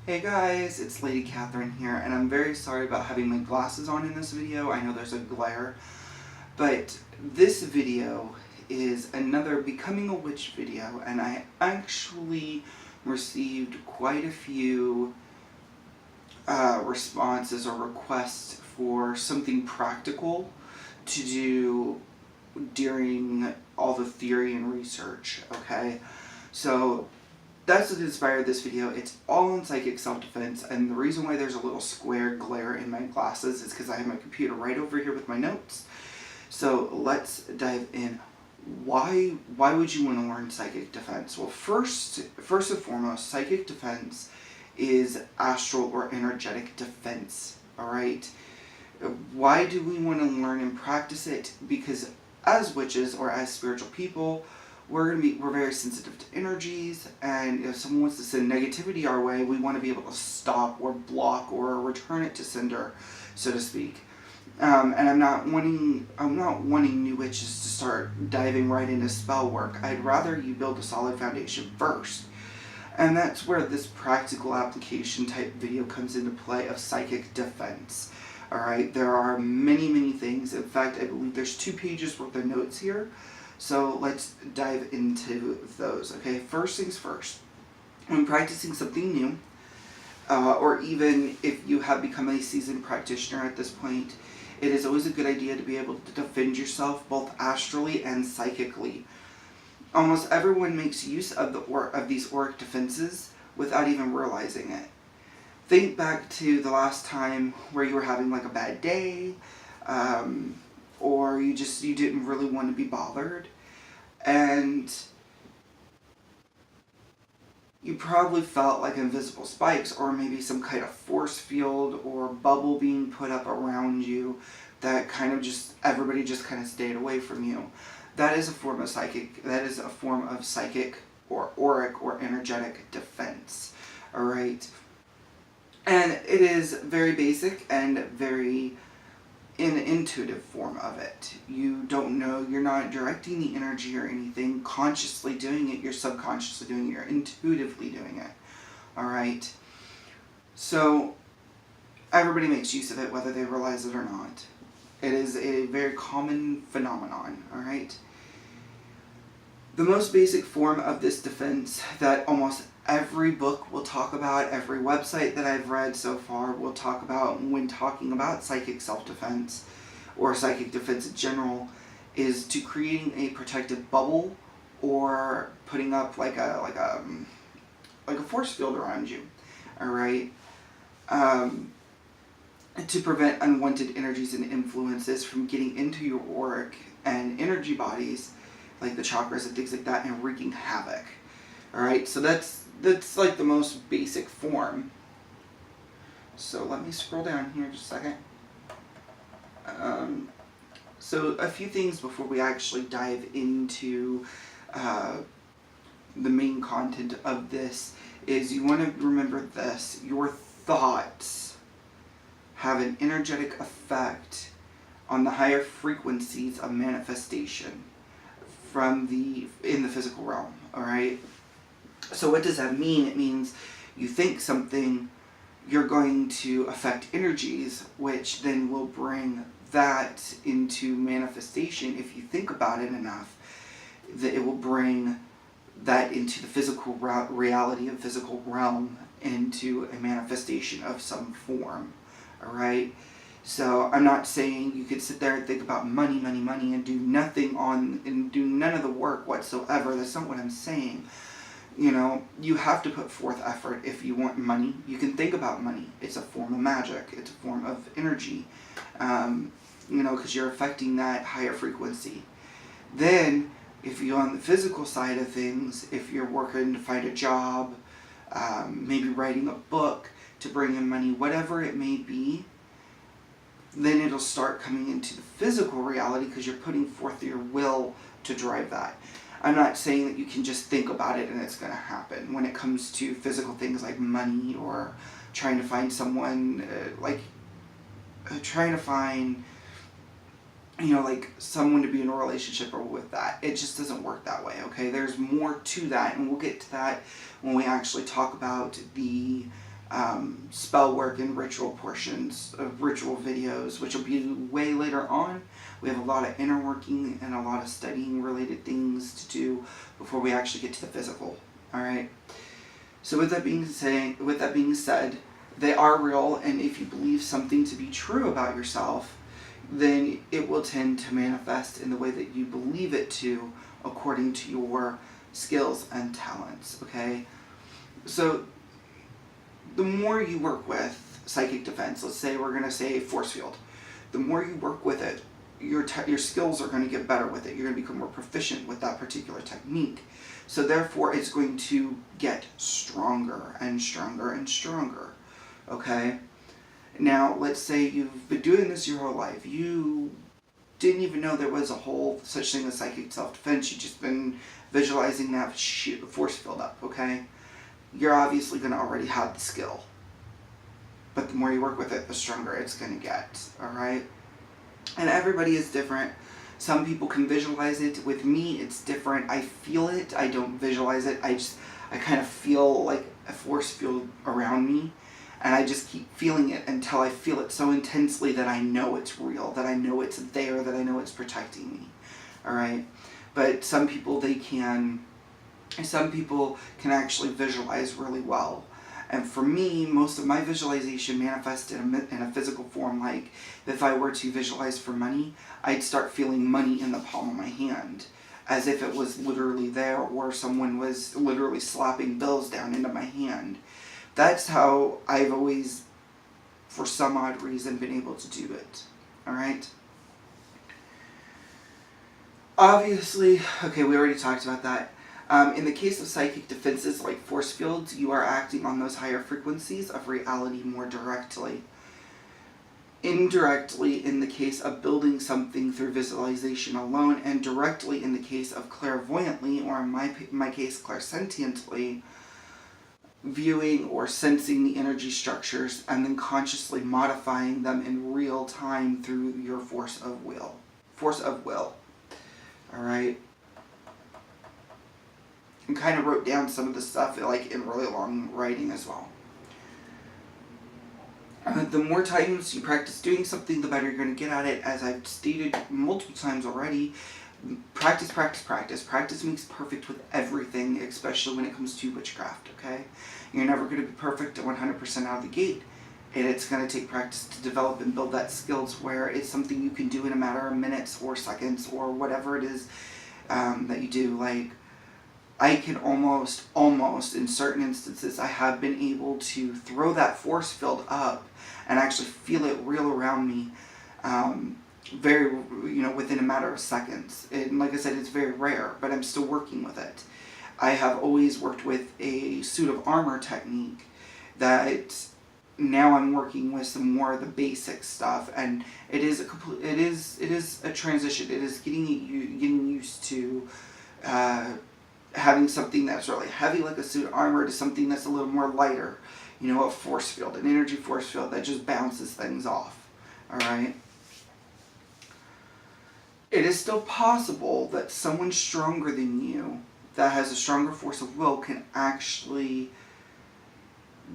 Hey guys, it's Lady Katherine here, and I'm very sorry about having my glasses on in this video. I know there's a glare, but this video is another Becoming a Witch video, and I actually received quite a few responses or requests for something practical to do during all the theory and research, okay? So that's what inspired this video. It's all in psychic self-defense, and the reason why there's a little square glare in my glasses is because I have my computer right over here with my notes. So let's dive in. Why would you want to learn psychic defense? Well, first and foremost, psychic defense is astral or energetic defense, alright? Why do we want to learn and practice it? Because as witches or as spiritual people, we're very sensitive to energies, and if someone wants to send negativity our way, we want to be able to stop or block or return it to sender, so to speak. And I'm not wanting new witches to start diving right into spell work. I'd rather you build a solid foundation first. And that's where this practical application type video comes into play of psychic defense. Alright, there are many things. In fact, I believe there's 2 pages worth of notes here. So let's dive into those, okay? First things first, when practicing something new, or even if you have become a seasoned practitioner at this point, it is always a good idea to be able to defend yourself both astrally and psychically. Almost everyone makes use of these auric defenses without even realizing it. Think back to the last time where you were having like a bad day, or you didn't really want to be bothered, and you probably felt like invisible spikes or maybe some kind of force field or bubble being put up around you that everybody just kind of stayed away from you. That is a form of psychic or auric or energetic defense, alright? And it is very basic and very an intuitive form of it. You don't know, you're not directing the energy or anything, consciously doing it, you're subconsciously doing it, you're intuitively doing it. Alright? So, everybody makes use of it whether they realize it or not. It is a very common phenomenon, alright? The most basic form of this defense that almost every book will talk about, every website that I've read so far will talk about when talking about psychic self-defense or psychic defense in general, is to creating a protective bubble or putting up like a force field around you, alright? To prevent unwanted energies and influences from getting into your auric and energy bodies, like the chakras and things like that, and wreaking havoc. Alright, so that's like the most basic form. So let me scroll down here just a second. So a few things before we actually dive into the main content of this is you want to remember this. Your thoughts have an energetic effect on the higher frequencies of manifestation in the physical realm, alright? So what does that mean? It means you think something, you're going to affect energies, which then will bring that into manifestation. If you think about it enough, that it will bring that into the physical reality of physical realm, into a manifestation of some form, alright? So I'm not saying you could sit there and think about money and do none of the work whatsoever. That's not what I'm saying. You know, you have to put forth effort if you want money. You can think about money. It's a form of magic. It's a form of energy. You know, because you're affecting that higher frequency. Then, if you're on the physical side of things, if you're working to find a job, maybe writing a book to bring in money, whatever it may be, then it'll start coming into the physical reality because you're putting forth your will to drive that. I'm not saying that you can just think about it and it's going to happen. When it comes to physical things like money or trying to find someone, trying to find, you know, like someone to be in a relationship or with that. It just doesn't work that way, okay? There's more to that, and we'll get to that when we actually talk about the spell work and ritual portions of ritual videos, which will be way later on. We have a lot of inner working and a lot of studying related things to do before we actually get to the physical. All right. So with that being said, they are real, and if you believe something to be true about yourself, then it will tend to manifest in the way that you believe it to, according to your skills and talents. Okay. So the more you work with psychic defense, let's say we're going to say force field, the more you work with it, your skills are going to get better with it. You're going to become more proficient with that particular technique. So therefore, it's going to get stronger and stronger and stronger. Okay? Now, let's say you've been doing this your whole life. You didn't even know there was a whole such thing as psychic self-defense. You've just been visualizing that force field up. Okay? You're obviously going to already have the skill. But the more you work with it, the stronger it's going to get. Alright? And everybody is different. Some people can visualize it. With me, it's different. I feel it. I don't visualize it. I kind of feel like a force field around me. And I just keep feeling it until I feel it so intensely that I know it's real, that I know it's there, that I know it's protecting me. Alright? But some people can actually visualize really well. And for me, most of my visualization manifested in a physical form. Like, if I were to visualize for money, I'd start feeling money in the palm of my hand, as if it was literally there, or someone was literally slapping bills down into my hand. That's how I've always, for some odd reason, been able to do it. Alright? Obviously, okay, we already talked about that. In the case of psychic defenses like force fields, you are acting on those higher frequencies of reality more directly. Indirectly in the case of building something through visualization alone, and directly in the case of clairvoyantly, or in my case clairsentiently, viewing or sensing the energy structures and then consciously modifying them in real time through your force of will. Alright? And kind of wrote down some of the stuff like in really long writing as well. The more times you practice doing something, the better you're going to get at it. As I've stated multiple times already, practice. Practice makes perfect with everything, especially when it comes to witchcraft, okay? You're never going to be perfect at 100% out of the gate. And it's going to take practice to develop and build that skill to where it's something you can do in a matter of minutes or seconds or whatever it is that you do. Like, I can almost, in certain instances, I have been able to throw that force field up and actually feel it real around me, within a matter of seconds. And like I said, it's very rare, but I'm still working with it. I have always worked with a suit of armor technique that now I'm working with some more of the basic stuff, and it is a transition. It is getting used to having something that's really heavy like a suit of armor to something that's a little more lighter, a force field, an energy force field that just bounces things off. Alright? It is still possible that someone stronger than you, that has a stronger force of will, can actually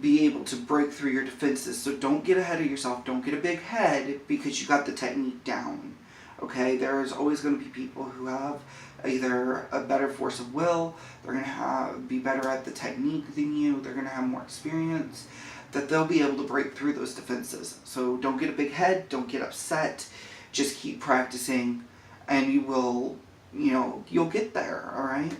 be able to break through your defenses. So don't get ahead of yourself. Don't get a big head because you got the technique down. Okay? There's always going to be people who have either a better force of will, they're going to be better at the technique than you, they're going to have more experience, that they'll be able to break through those defenses. So don't get a big head, don't get upset, just keep practicing, and you will, you'll get there, alright?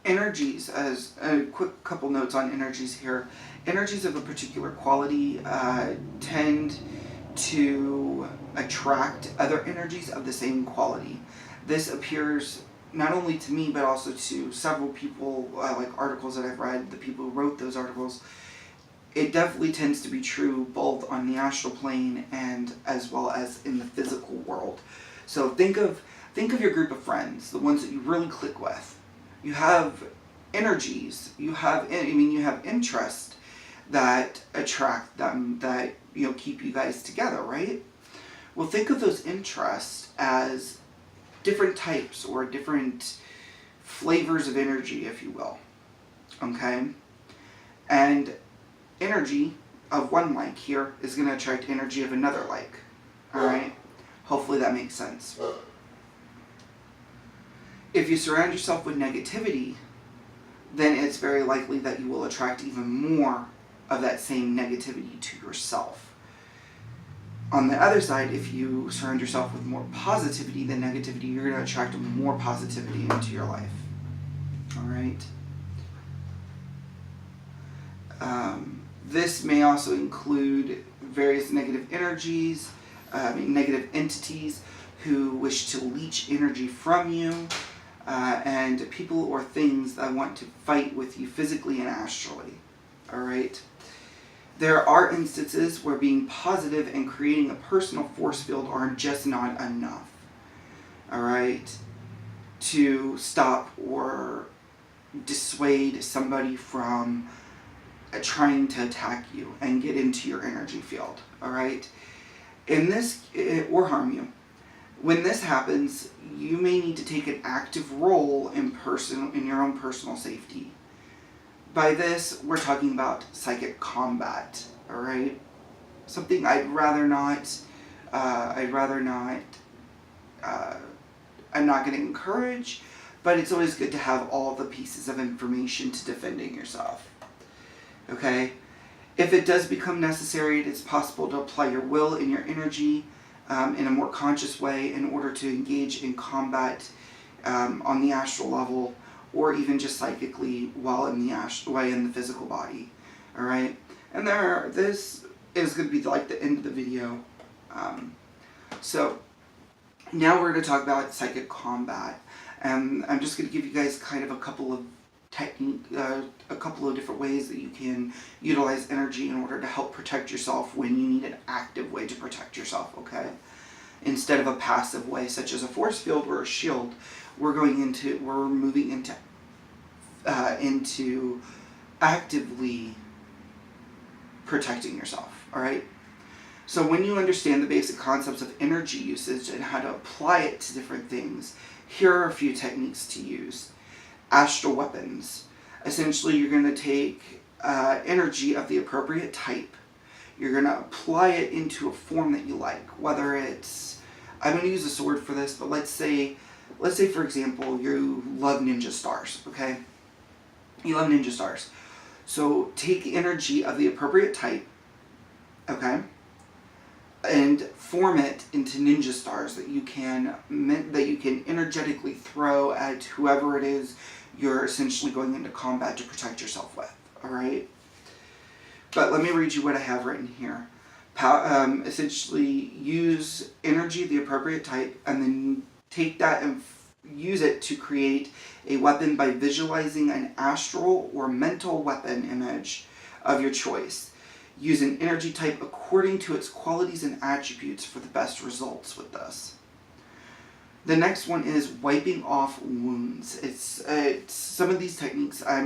Energies, as a quick couple notes on energies here. Energies of a particular quality tend to attract other energies of the same quality. This appears not only to me, but also to several people, like articles that I've read, the people who wrote those articles. It definitely tends to be true both on the astral plane and as well as in the physical world. So think of your group of friends, the ones that you really click with. You have energies, you have interest that attract them, that keep you guys together, right? Well, think of those interests as different types or different flavors of energy, if you will. Okay? And energy of one like here is going to attract energy of another like. Alright? Hopefully that makes sense. If you surround yourself with negativity, then it's very likely that you will attract even more of that same negativity to yourself. On the other side, if you surround yourself with more positivity than negativity, you're going to attract more positivity into your life. Alright? This may also include various negative energies, negative entities who wish to leech energy from you, and people or things that want to fight with you physically and astrally. Alright? There are instances where being positive and creating a personal force field are just not enough. Alright? To stop or dissuade somebody from trying to attack you and get into your energy field. Alright? Or harm you. When this happens, you may need to take an active role in your own personal safety. By this, we're talking about psychic combat, alright? Something I'm not going to encourage, but it's always good to have all the pieces of information to defending yourself. Okay? If it does become necessary, it is possible to apply your will and your energy in a more conscious way in order to engage in combat on the astral level, or even just psychically while in the physical body. Alright? And this is going to be like the end of the video. So now we're going to talk about psychic combat. And I'm just going to give you guys kind of a couple of different ways that you can utilize energy in order to help protect yourself when you need an active way to protect yourself, okay? Instead of a passive way, such as a force field or a shield, we're moving into actively protecting yourself, alright? So when you understand the basic concepts of energy usage and how to apply it to different things, here are a few techniques to use. Astral weapons. Essentially, you're going to take energy of the appropriate type. You're going to apply it into a form that you like. Whether it's, I'm going to use a sword for this, but let's say for example, you love ninja stars, okay? You love ninja stars. So take energy of the appropriate type, okay? And form it into ninja stars that you can energetically throw at whoever it is you're essentially going into combat to protect yourself with. Alright? But let me read you what I have written here. Essentially use energy of the appropriate type and then take that and use it to create a weapon by visualizing an astral or mental weapon image of your choice. Use an energy type according to its qualities and attributes for the best results with this. The next one is wiping off wounds. It's some of these techniques, I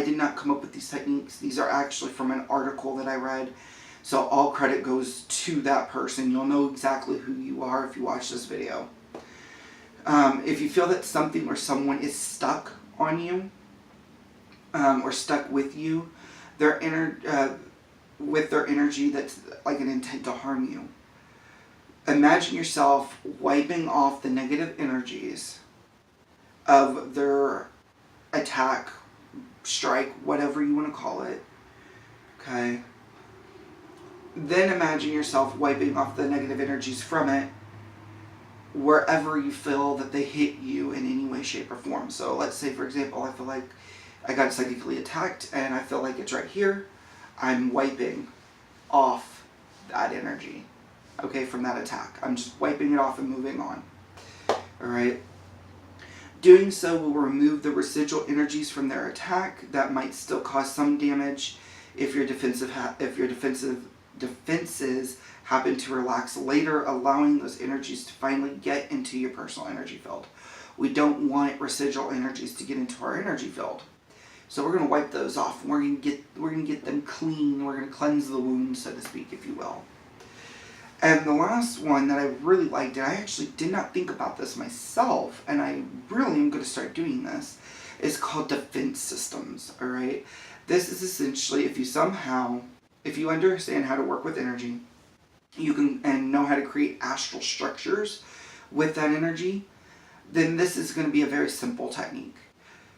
did not come up with these techniques. These are actually from an article that I read. So all credit goes to that person. You'll know exactly who you are if you watch this video. If you feel that something or someone is stuck on you, or stuck with you, with their energy that's like an intent to harm you. Imagine yourself wiping off the negative energies of their attack, strike, whatever you want to call it. Okay? Then imagine yourself wiping off the negative energies from it wherever you feel that they hit you in any way, shape, or form. So let's say, for example, I feel like I got psychically attacked and I feel like it's right here. I'm wiping off that energy, okay, from that attack. I'm just wiping it off and moving on. Alright? Doing so will remove the residual energies from their attack that might still cause some damage if your defenses happen to relax later, allowing those energies to finally get into your personal energy field. We don't want residual energies to get into our energy field. So we're going to wipe those off. We're going to get them clean. We're going to cleanse the wound, so to speak, if you will. And the last one that I really liked, and I actually did not think about this myself, and I really am going to start doing this, is called defense systems, alright? This is essentially if you understand how to work with energy, you can and know how to create astral structures with that energy, then this is going to be a very simple technique.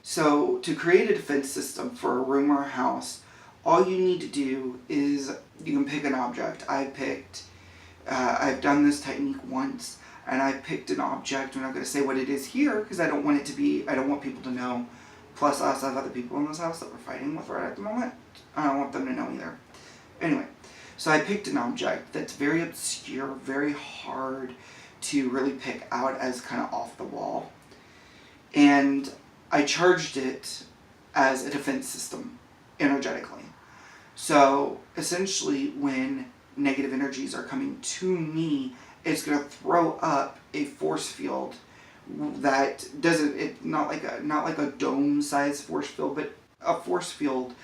So to create a defense system for a room or a house, all you need to do is you can pick an object. I've done this technique once, and I picked an object. I'm not going to say what it is here because I don't want people to know. Plus, I also have other people in this house that we're fighting with right at the moment. I don't want them to know either. Anyway, so I picked an object that's very obscure, very hard to really pick out as kind of off the wall. And I charged it as a defense system energetically. So essentially when negative energies are coming to me, it's going to throw up a force field that not like a dome sized force field, but a force field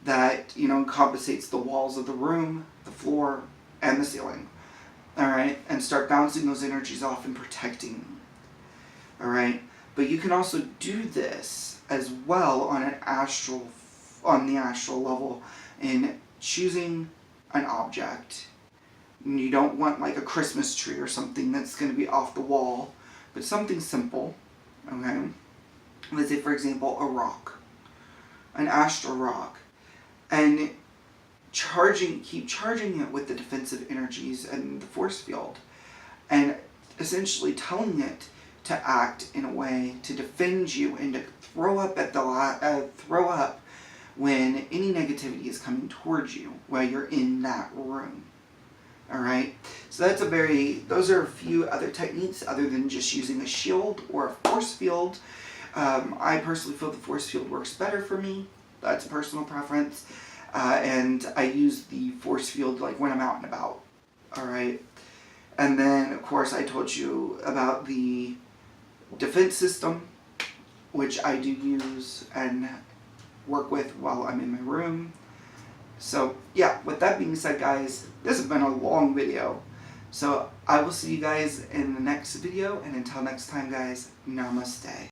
that encompasses the walls of the room, the floor, and the ceiling. Alright, and start bouncing those energies off and protecting them. Alright, but you can also do this as well on the astral level in choosing an object. You don't want like a Christmas tree or something that's going to be off the wall, but something simple. Okay, let's say for example a rock, an astral rock, and keep charging it with the defensive energies and the force field, and essentially telling it to act in a way to defend you and to throw up when any negativity is coming towards you while you're in that room. Alright, so those are a few other techniques other than just using a shield or a force field. I personally feel the force field works better for me. That's a personal preference. And I use the force field like when I'm out and about. Alright, and then of course I told you about the defense system, which I do use and work with while I'm in my room. So yeah, with that being said guys, this has been a long video. So I will see you guys in the next video, and until next time guys, namaste.